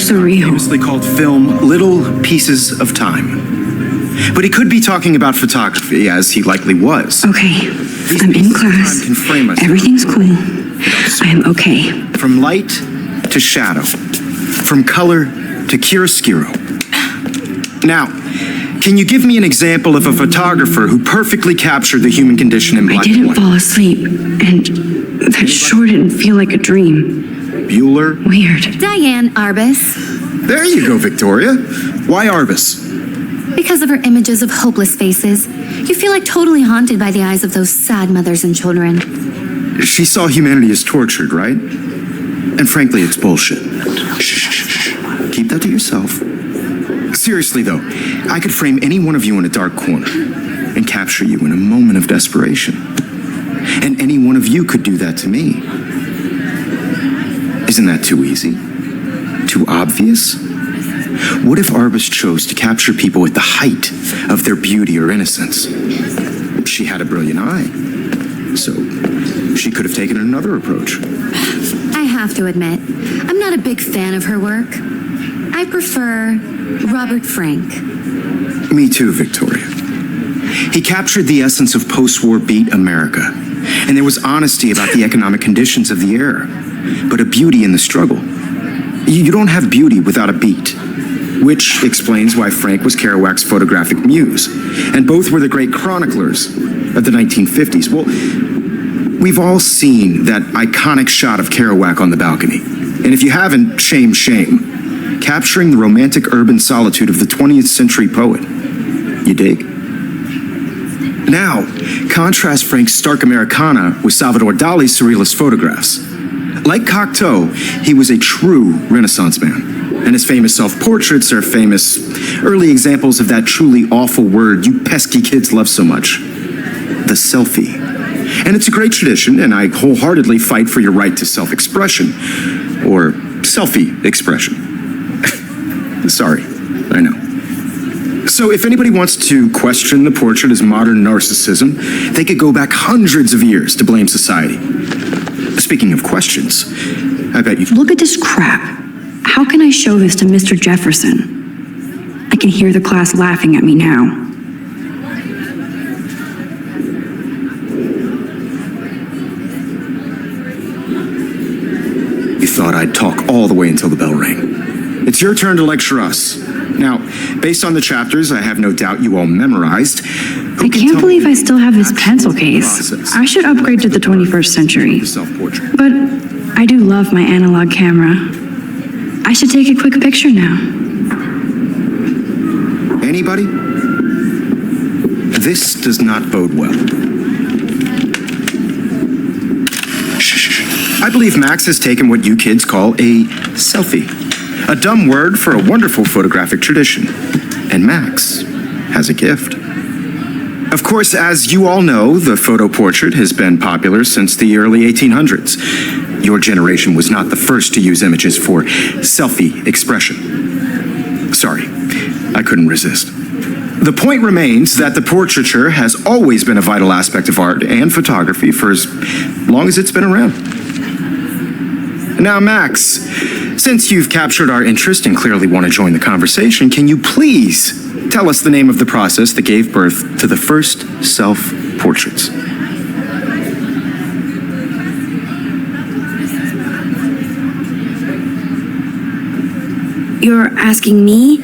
surreal. Famously called film Little Pieces of Time. But he could be talking about photography, as he likely was. Okay, I'm in class. Everything's cool. I am okay. From light to shadow. From color to chiaroscuro. Now, can you give me an example of a photographer who perfectly captured the human condition in black and white? I didn't fall asleep, and that sure didn't feel like a dream. Bueller? Weird. Diane Arbus. There you go, Victoria. Why Arbus? Because of her images of hopeless faces, you feel like totally haunted by the eyes of those sad mothers and children. She saw humanity as tortured, right? And frankly, it's bullshit. Shh. Keep that to yourself. Seriously, though, I could frame any one of you in a dark corner and capture you in a moment of desperation. And any one of you could do that to me. Isn't that too easy? Too obvious? What if Arbus chose to capture people at the height of their beauty or innocence? She had a brilliant eye, so she could have taken another approach. I have to admit, I'm not a big fan of her work. I prefer Robert Frank. Me too, Victoria. He captured the essence of post-war beat America, and there was honesty about the economic conditions of the era, but a beauty in the struggle. You don't have beauty without a beat, which explains why Frank was Kerouac's photographic muse, and both were the great chroniclers of the 1950s. Well, we've all seen that iconic shot of Kerouac on the balcony, and if you haven't, shame, shame. Capturing the romantic urban solitude of the 20th century poet. You dig? Now, contrast Frank's stark Americana with Salvador Dali's surrealist photographs. Like Cocteau, he was a true Renaissance man, and his famous self-portraits are famous early examples of that truly awful word you pesky kids love so much, the selfie. And it's a great tradition, and I wholeheartedly fight for your right to self-expression, or selfie expression. Sorry, I know. So if anybody wants to question the portrait as modern narcissism, they could go back hundreds of years to blame society. Speaking of questions, I bet you... Look at this crap. How can I show this to Mr. Jefferson? I can hear the class laughing at me now. You thought I'd talk all the way until the bell rang. It's your turn to lecture us. Now, based on the chapters I have no doubt you all memorized... I can't believe I still have this pencil case. I should upgrade to the 21st century. But I do love my analog camera. I should take a quick picture now. Anybody? This does not bode well. Shh. I believe Max has taken what you kids call a selfie. A dumb word for a wonderful photographic tradition. And Max has a gift. Of course, as you all know, the photo portrait has been popular since the early 1800s. Your generation was not the first to use images for selfie expression. Sorry, I couldn't resist. The point remains that the portraiture has always been a vital aspect of art and photography for as long as it's been around. Now, Max, since you've captured our interest and clearly want to join the conversation, can you please tell us the name of the process that gave birth to the first self-portraits? You're asking me?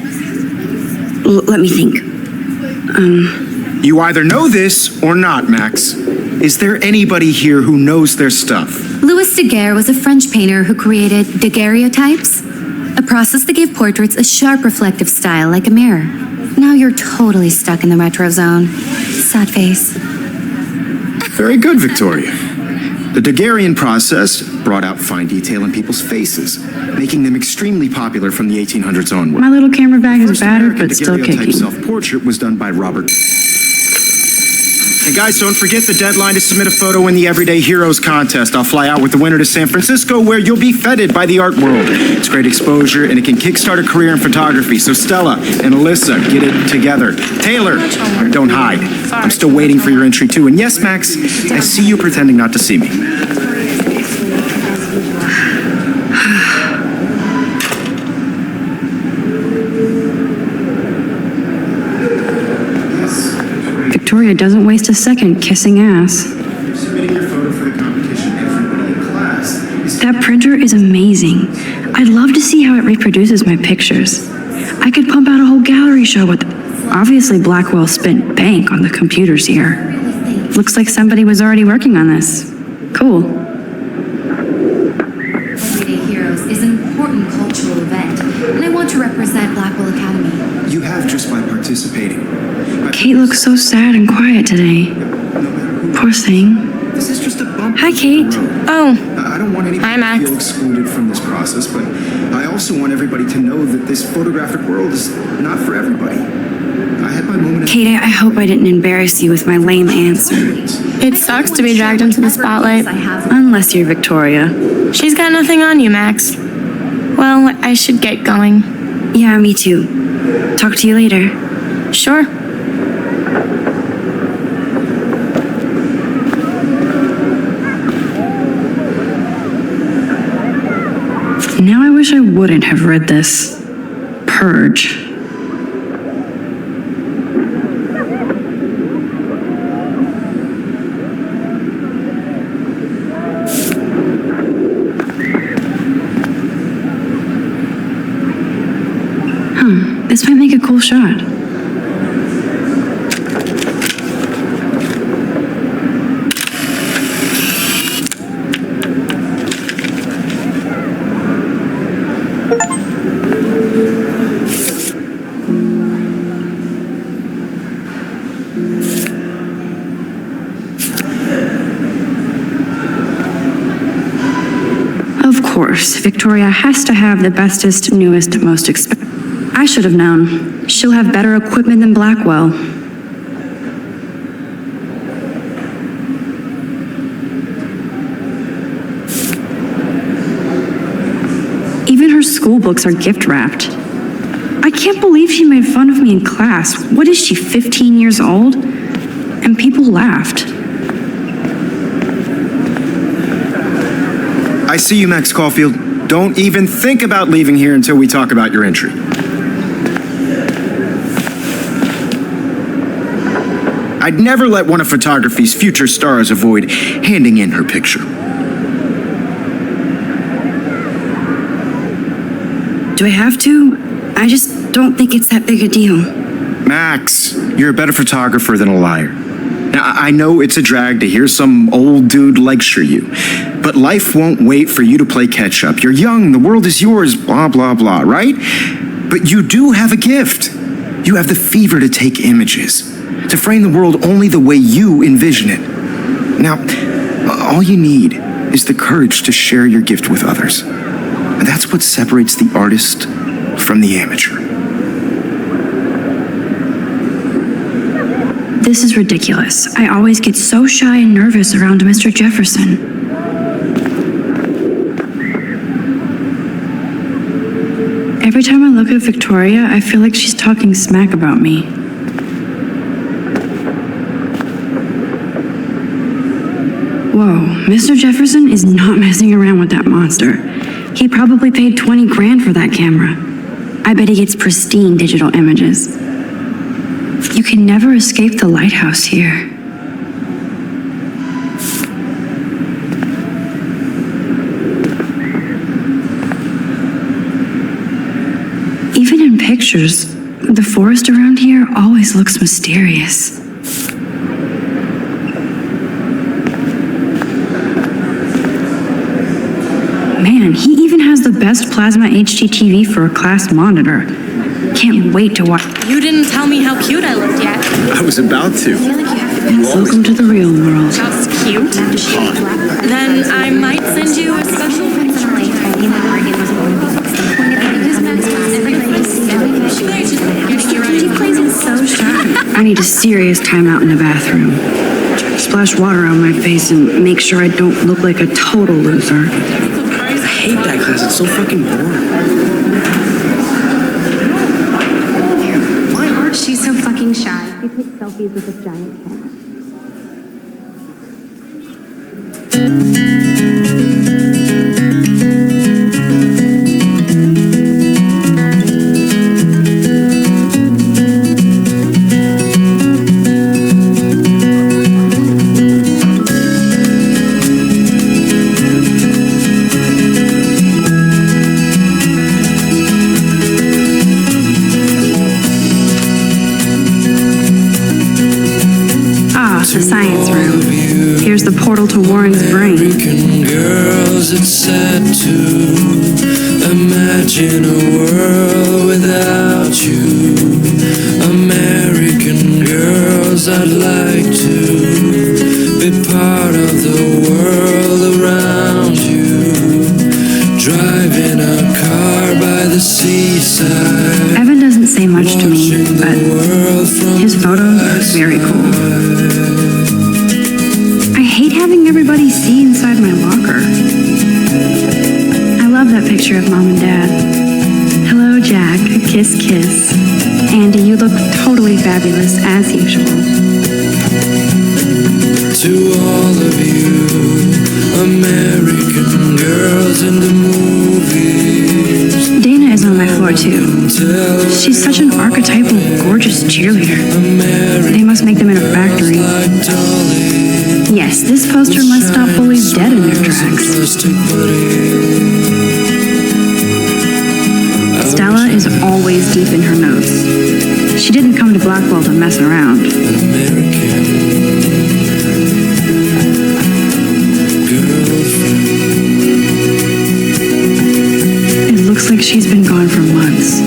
Let me think. You either know this or not, Max. Is there anybody here who knows their stuff? Louis Daguerre was a French painter who created daguerreotypes, a process that gave portraits a sharp reflective style like a mirror. Now you're totally stuck in the retro zone. Sad face. Very good, Victoria. The Daguerrean process brought out fine detail in people's faces, making them extremely popular from the 1800s onward. My little camera bag is battered, but still kicking. Self-portrait was done by Robert. And guys, don't forget the deadline to submit a photo in the Everyday Heroes contest. I'll fly out with the winner to San Francisco, where you'll be feted by the art world. It's great exposure, and it can kickstart a career in photography. So Stella and Alyssa, get it together. Taylor, don't hide. I'm still waiting for your entry, too. And yes, Max, I see you pretending not to see me. Victoria doesn't waste a second kissing ass. You're submitting your photo for the competition. Everybody in class is... That printer is amazing. I'd love to see how it reproduces my pictures. I could pump out a whole gallery show with... Obviously, Blackwell spent bank on the computers here. Looks like somebody was already working on this. Cool. Everyday Heroes is an important cultural event, and I want to represent Blackwell Academy. You have just by participating. Kate looks so sad and quiet today. Poor thing. This is just a bump. Hi, Kate. Oh, I don't want Hi, anybody Max. to feel excluded from this process, but I also want everybody to know that this photographic world is not for everybody. I had my moment. Kate, I hope I didn't embarrass you with my lame answer. it sucks to be dragged into the spotlight. I have. Unless you're Victoria. She's got nothing on you, Max. Well, I should get going. Yeah, me too. Talk to you later. Sure. Now I wish I wouldn't have read this. Purge. This might make a cool shot. Of course, Victoria has to have the bestest, newest, most expensive. I should have known. She'll have better equipment than Blackwell. Even her school books are gift wrapped. I can't believe she made fun of me in class. What is she, 15 years old? And people laughed. I see you, Max Caulfield. Don't even think about leaving here until we talk about your entry. I'd never let one of photography's future stars avoid handing in her picture. Do I have to? I just don't think it's that big a deal. Max, you're a better photographer than a liar. Now, I know it's a drag to hear some old dude lecture you, but life won't wait for you to play catch up. You're young, the world is yours, blah, blah, blah, right? But you do have a gift. You have the fever to take images, to frame the world only the way you envision it. Now, all you need is the courage to share your gift with others. And that's what separates the artist from the amateur. This is ridiculous. I always get so shy and nervous around Mr. Jefferson. Every time I look at Victoria, I feel like she's talking smack about me. Whoa, Mr. Jefferson is not messing around with that monster. He probably paid 20 grand for that camera. I bet he gets pristine digital images. You can never escape the lighthouse here. Even in pictures, the forest around here always looks mysterious. Man, he even has the best plasma HDTV for a class monitor. Can't wait to watch. You didn't tell me how cute I looked yet. I was about to. Welcome to the real world. Just cute? Then I might send you a special I need a serious timeout in the bathroom. Splash water on my face and make sure I don't look like a total loser. I hate that class. It's so fucking boring. She's so fucking shy. We take selfies with a giant camera. the science room. Here's the portal to Warren's brain. American girls, it's sad to imagine a world without you. American girls, I'd like to be part of the world around you. Driving a car by the seaside. Evan doesn't say much to me, but his photos are very cool. I hate having everybody see inside my locker. I love that picture of Mom and Dad. Hello, Jack. Kiss, kiss. Andy, you look totally fabulous, as usual. To all of you, American girls in the movies. Dana is on my floor, too. She's such an archetypal, gorgeous cheerleader. They must make them in a factory. Yes, this poster must stop bullies dead in their tracks. Stella is always deep in her notes. She didn't come to Blackwell to mess around. It looks like she's been gone for months.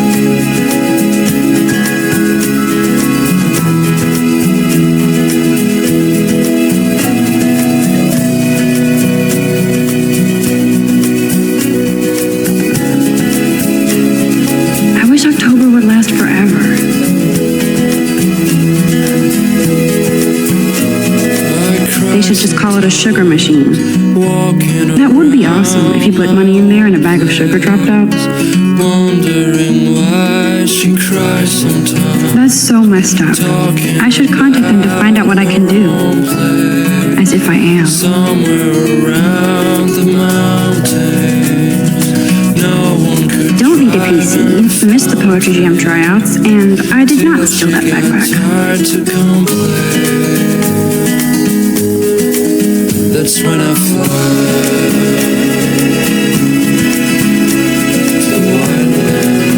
I wish October would last forever. They should just call it a sugar machine. That would be awesome if you put money in there and a bag of sugar dropped out. Wondering why she cries sometimes. That's so messed up. I should contact them to find out what I can do. As if I am. Somewhere around the mountains, no one could. Don't need a PC. Missed the Poetry Jam tryouts, and I did not steal that It's backpack. hard to complain. That's when I fly to the white land,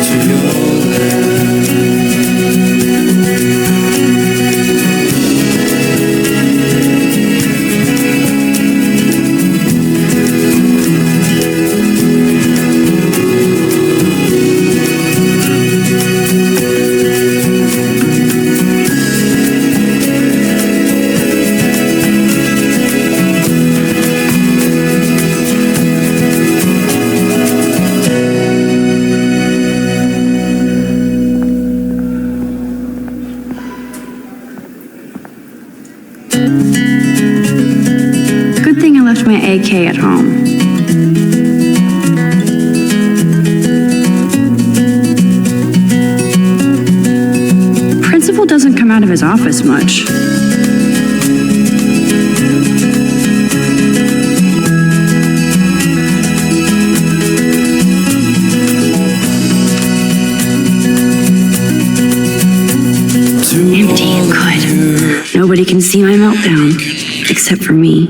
to your Good thing I left my AK at home. Principal doesn't come out of his office much. Empty and good. Nobody can see my meltdown, except for me.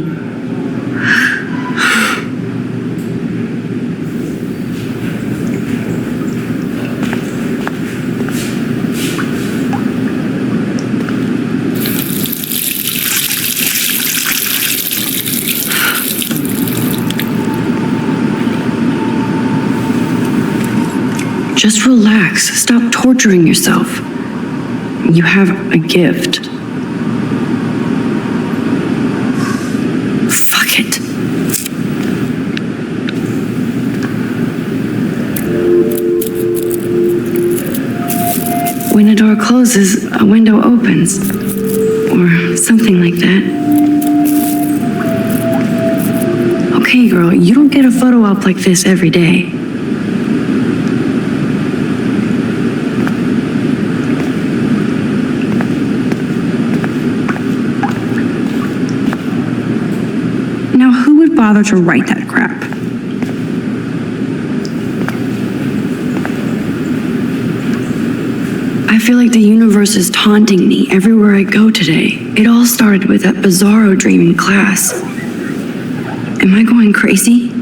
Just relax. Stop torturing yourself. You have a gift. Fuck it. When a door closes, a window opens. Or something like that. Okay, girl, you don't get a photo op like this every day. Now, who would bother to write that crap? I feel like the universe is taunting me everywhere I go today. It all started with that bizarro dream in class. Am I going crazy?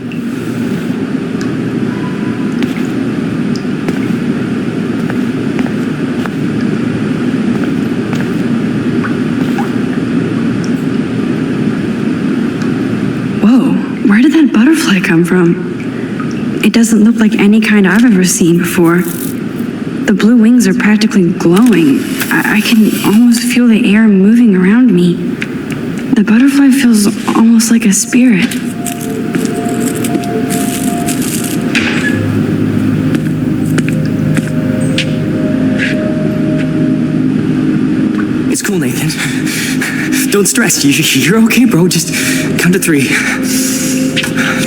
butterfly come from? It doesn't look like any kind I've ever seen before. The blue wings are practically glowing. I can almost feel the air moving around me. The butterfly feels almost like a spirit. It's cool, Nathan. Don't stress. You're okay, bro. Just count to 3.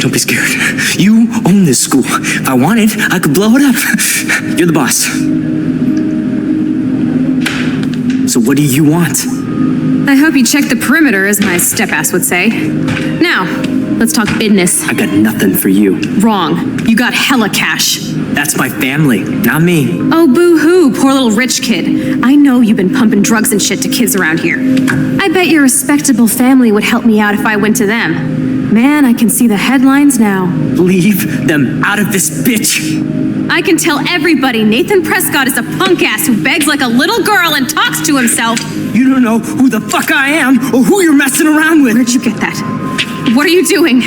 Don't be scared. You own this school. If I wanted, I could blow it up. You're the boss. So what do you want? I hope you checked the perimeter, as my step-ass would say. Now, let's talk business. I got nothing for you. Wrong. You got hella cash. That's my family, not me. Oh, boo-hoo, poor little rich kid. I know you've been pumping drugs and shit to kids around here. I bet your respectable family would help me out if I went to them. Man, I can see the headlines now. Leave them out of this bitch. I can tell everybody Nathan Prescott is a punk ass who begs like a little girl and talks to himself. You don't know who the fuck I am or who you're messing around with. Where'd you get that? What are you doing?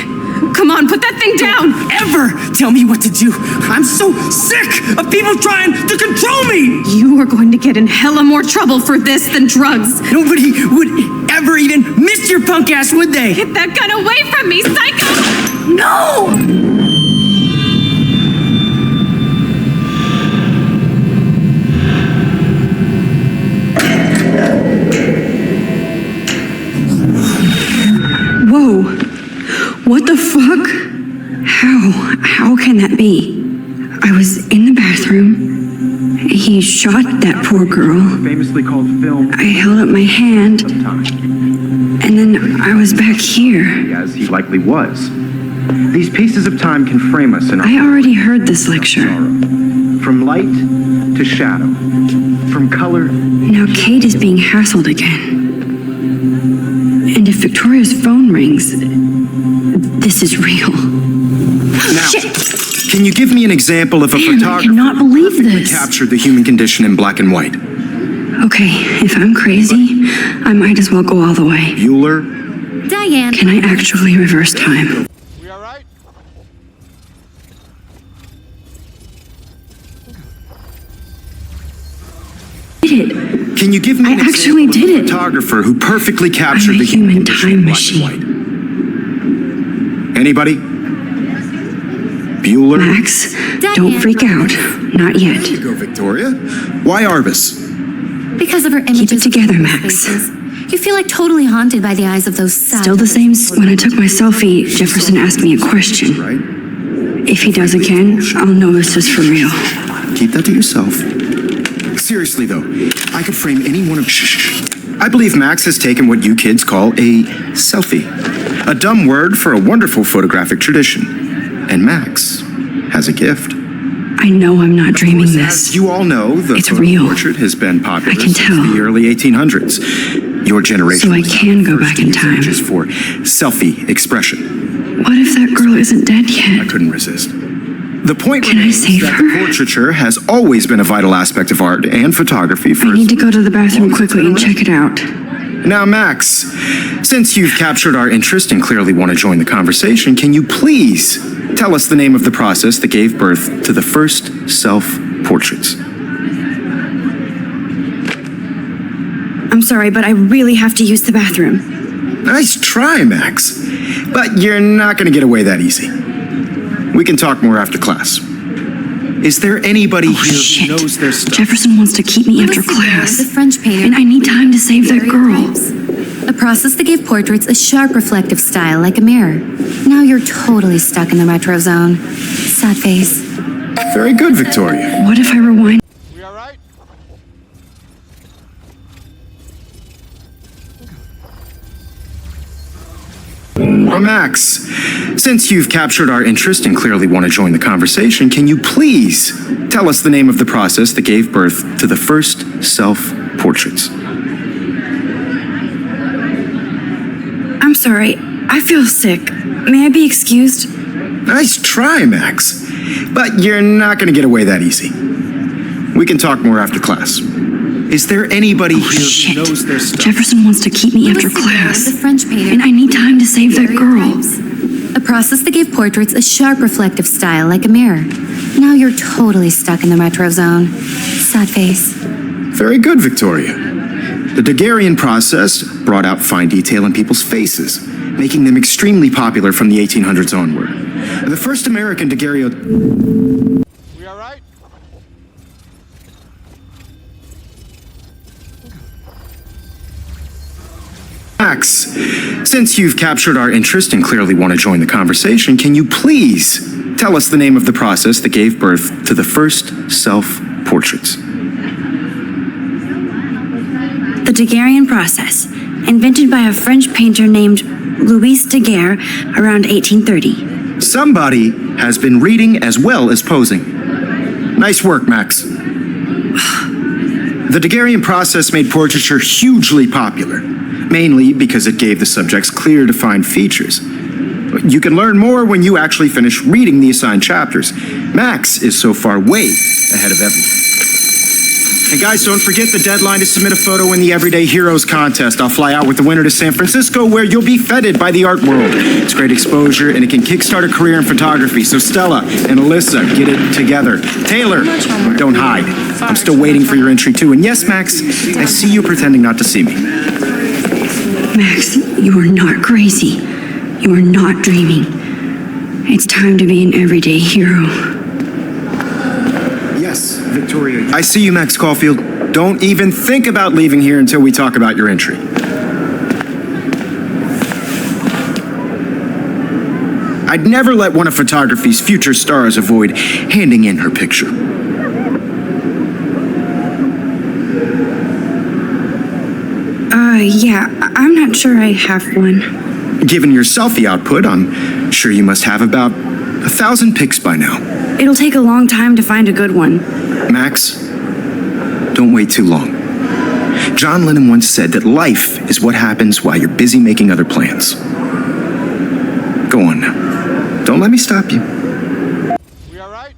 Come on, put that thing down! Ever tell me what to do. I'm so sick of people trying to control me. You are going to get in hella more trouble for this than drugs. Nobody would ever even miss your punk ass, would they? Get that gun away from me, psycho! No! Whoa. What the fuck? How can that be? I was in the bathroom. He shot that poor girl. Famously called film I held up my hand, of time, and then I was back here. as he likely was. These pieces of time can frame us in our I already heard this lecture. from light to shadow, from color. Now Kate is being hassled again. And if Victoria's phone rings, this is real. Now, Shit! can you give me an example of a Man, I photographer cannot believe who this. captured the human condition in black and white? Okay, if I'm crazy, I might as well go all the way. Bueller? Diane. Can I actually reverse time? We all right? Did it. Can you give me I an actually example did of a it. photographer who perfectly captured I'm a the human human condition time in black machine. and white? Anybody? Bueller? Max, don't freak out. Not yet. There you go, Victoria. Why Arbus? Because of her images. it together, of Max. faces, you feel like totally haunted by the eyes of those sad. Still the same. When I took my selfie, Jefferson asked me a question. Right? If he does again, I'll know this is for real. Keep that to yourself. Seriously, though, I could frame any one of... Shh. I believe Max has taken what you kids call a selfie. A dumb word for a wonderful photographic tradition. And Max has a gift. I know I'm not dreaming As this. you all know, the It's photo real. portrait has been popular I can since tell. the early 1800s. Your generation So I was can go first back to in use time. images for selfie expression. What if that girl isn't dead I yet? couldn't resist. The point Can I remains save that her? the portraiture has always been a vital aspect of art and photography for I need to as go to the bathroom long as it's quickly been and around. check it out. Now, Max, since you've captured our interest and clearly want to join the conversation, can you please tell us the name of the process that gave birth to the first self-portraits? I'm sorry, but I really have to use the bathroom. Nice try, Max. But you're not going to get away that easy. We can talk more after class. Is there anybody Oh, here shit. who knows their stuff? Jefferson wants to keep me after The class. French painter. And I need time to save that girl. Daguerreotypes, a process that gave portraits a sharp reflective style like a mirror. Now you're totally stuck in the retro zone. Sad face. Very good, Victoria. What if I rewind? We all right? Max, since you've captured our interest and clearly want to join the conversation, can you please tell us the name of the process that gave birth to the first self-portraits? I'm sorry, I feel sick. May I be excused? Nice try, Max. But you're not going to get away that easy. We can talk more after class. Is there anybody here Shit. who knows their stuff? Jefferson wants to keep me after The class. French painter. And I need time to save that girl. Daguerreotypes, a process that gave portraits a sharp reflective style like a mirror. Now you're totally stuck in the retro zone. Sad face. Very good, Victoria. The Daguerrean process brought out fine detail in people's faces, making them extremely popular from the 1800s onward. The first American daguerreotype. We all right? Max, since you've captured our interest and clearly want to join the conversation, can you please tell us the name of the process that gave birth to the first self-portraits? The Daguerrean process, invented by a French painter named Louis Daguerre around 1830. Somebody has been reading as well as posing. Nice work, Max. The Daguerrean process made portraiture hugely popular, mainly because it gave the subjects clear, defined features. You can learn more when you actually finish reading the assigned chapters. Max is so far way ahead of everyone. And guys, don't forget the deadline to submit a photo in the Everyday Heroes contest. I'll fly out with the winner to San Francisco, where you'll be feted by the art world. It's great exposure, and it can kickstart a career in photography. So Stella and Alyssa, get it together. Taylor, don't hide. I'm still waiting for your entry too. And yes, Max, I see you pretending not to see me. Max, you are not crazy. You are not dreaming. It's time to be an everyday hero. Yes, Victoria. I see you, Max Caulfield. Don't even think about leaving here until we talk about your entry. I'd never let one of photography's future stars avoid handing in her picture. Yeah, I'm not sure I have one. Given your selfie output, I'm sure you must have about 1,000 pics by now. It'll take a long time to find a good one. Max, don't wait too long. John Lennon once said that life is what happens while you're busy making other plans. Go on now. Don't let me stop you. We all right?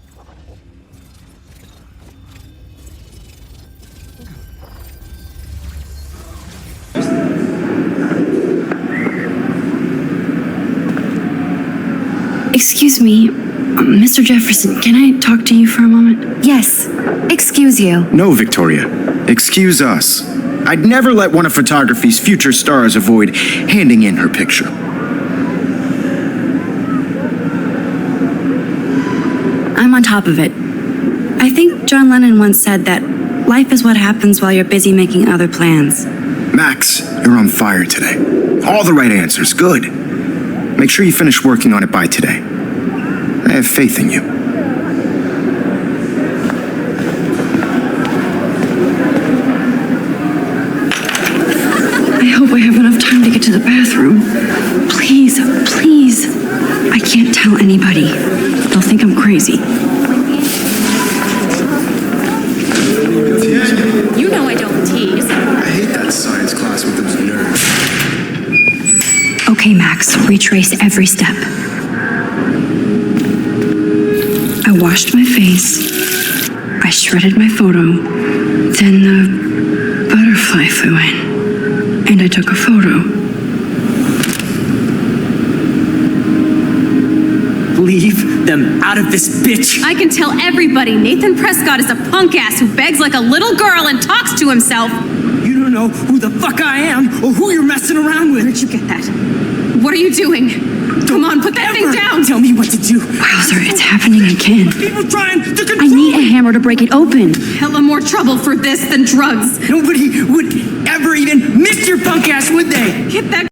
Excuse me, Mr. Jefferson, can I talk to you for a moment? Yes, excuse you. No, Victoria. Excuse us. I'd never let one of photography's future stars avoid handing in her picture. I'm on top of it. I think John Lennon once said that life is what happens while you're busy making other plans. Max, you're on fire today. All the right answers. Good. Make sure you finish working on it by today. I have faith in you. I hope I have enough time to get to the bathroom. Please, please. I can't tell anybody. They'll think I'm crazy. You know I don't tease. I hate that science class with those nerds. Okay, Max, retrace every step. I washed my face. I shredded my photo. Then the butterfly flew in. And I took a photo. Leave them out of this bitch. I can tell everybody Nathan Prescott is a punk ass who begs like a little girl and talks to himself. You don't know who the fuck I am or who you're messing around with. Where'd you get that? What are you doing? Come on, put that thing down. Tell me what to do. Wowzer, it's happening again. People trying to control I need a hammer to break it open. Hella more trouble for this than drugs. Nobody would ever even miss your punk ass, would they? Hit that